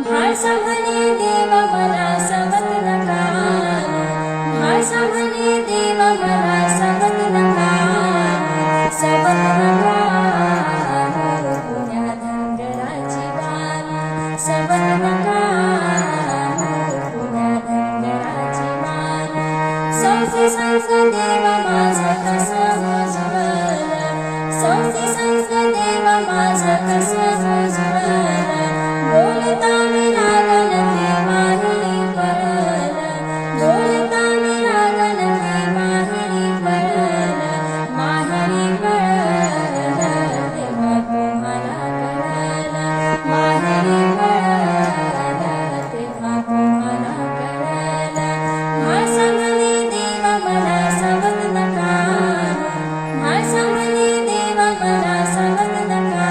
भाषा म्हणे देव मला सवत नका, भाषा म्हणे देव मला सवत नका, सवत नका पुण्या धनगराची बाल, सवत नका पुण्या धनगराची बाल. सौसे संग देव माझा कसं मुजवल, सौसे संग देव माझा कसं मुजवल, बोलता मी लागल ते माहेरी परल, बोलता मी लागल ते माहेरी परल, माहेरी परल तेव्हा तुम्हाला कळल, माहेरी परल तेव्हा तुम्हाला कळल. भाषा म्हणे देव मला सवत नका, भाषा म्हणे देव मला सवत नका,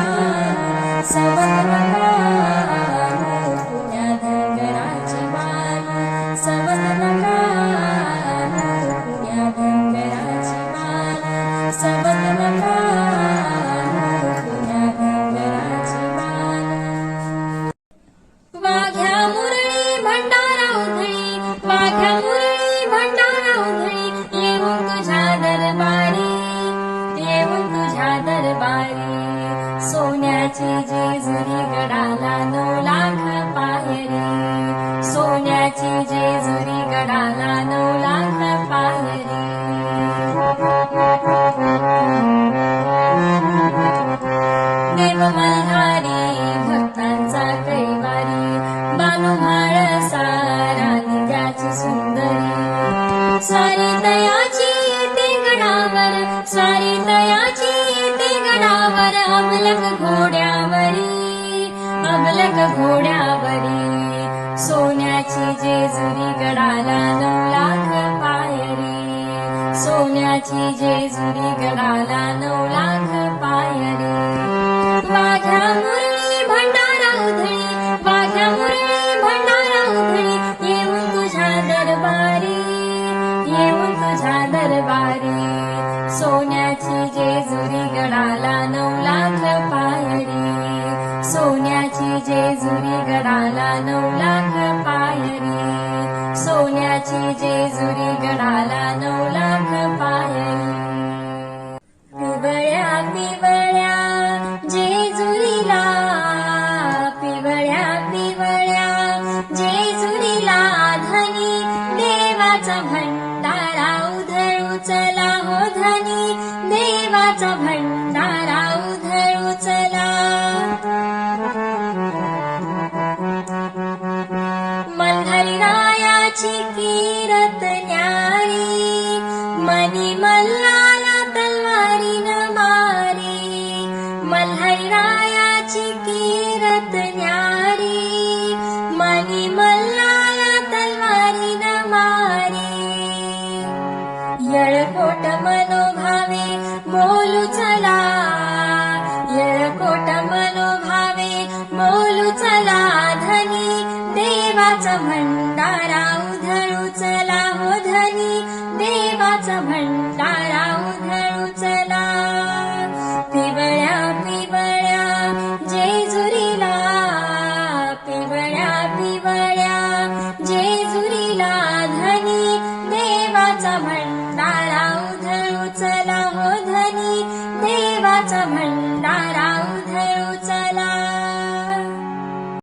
सवत नका पुण्या धनगराची बाल, सवत नका पुण्या धनगराची बाल, सवत नका पुण्या धनगराची बाल. वाघ्या मुरळी भंडारा उधळी, वाघ्या मुरळी भंडारा उधळी, येऊन तुझ्या दरबारी, येऊन तुझ्या दरबारी. सोन्याची जेजुरी गडाला 9 लाख पायरी, सोन्याची जेजुरी गडाला 9 लाख पायरी. देव मल्हारी भक्तांचा कैवारी, बानुभाळ सारा नित्याची सुंदरी. सारी दयाची येते गडावर, सारी दयाची येते गडावर, अबलक घोड्यावरी, अबलक घोड्यावरी. सोन्याची जेजुरी गडाला 9 लाख पायरी, सोन्याची जेजुरी गडाला 9 लाख पायरी. वाघ्या मुरळी भंडारा उधळी, वाघ्या मुरळी भंडारा उधळी, येऊन तुझ्या दरबारी, येऊन तुझ्या दरबारी. सोन्याची जेजुरी गडाला 9 लाख पायरी, सोन्याची जेजुरी गडाला 9 लाख पायरी, सोन्याची जेजुरी गडाला 9 लाख पायरी. पिवळ्या पिवळ्या जेजुरीला, पिवळ्या पिवळ्या जेजुरीला, धनी देवाचा भंडारा उधळू चला हो, धनी देवाचा भंडारा उधळू चला. मल्हाररायाची कीर्त न्यारी, मनी मल्हारला तलवारीनं मारी, मल्हाररायाची कीर्त न्यारी, मनी मल्हारला तलवारीनं मारी. येळकोट मनोभावे बोलू चला, येळकोट मनोभावे बोलू चला, धनी देवाचा भंडारा उधळू चला हो, धनी देवाचा भंडारा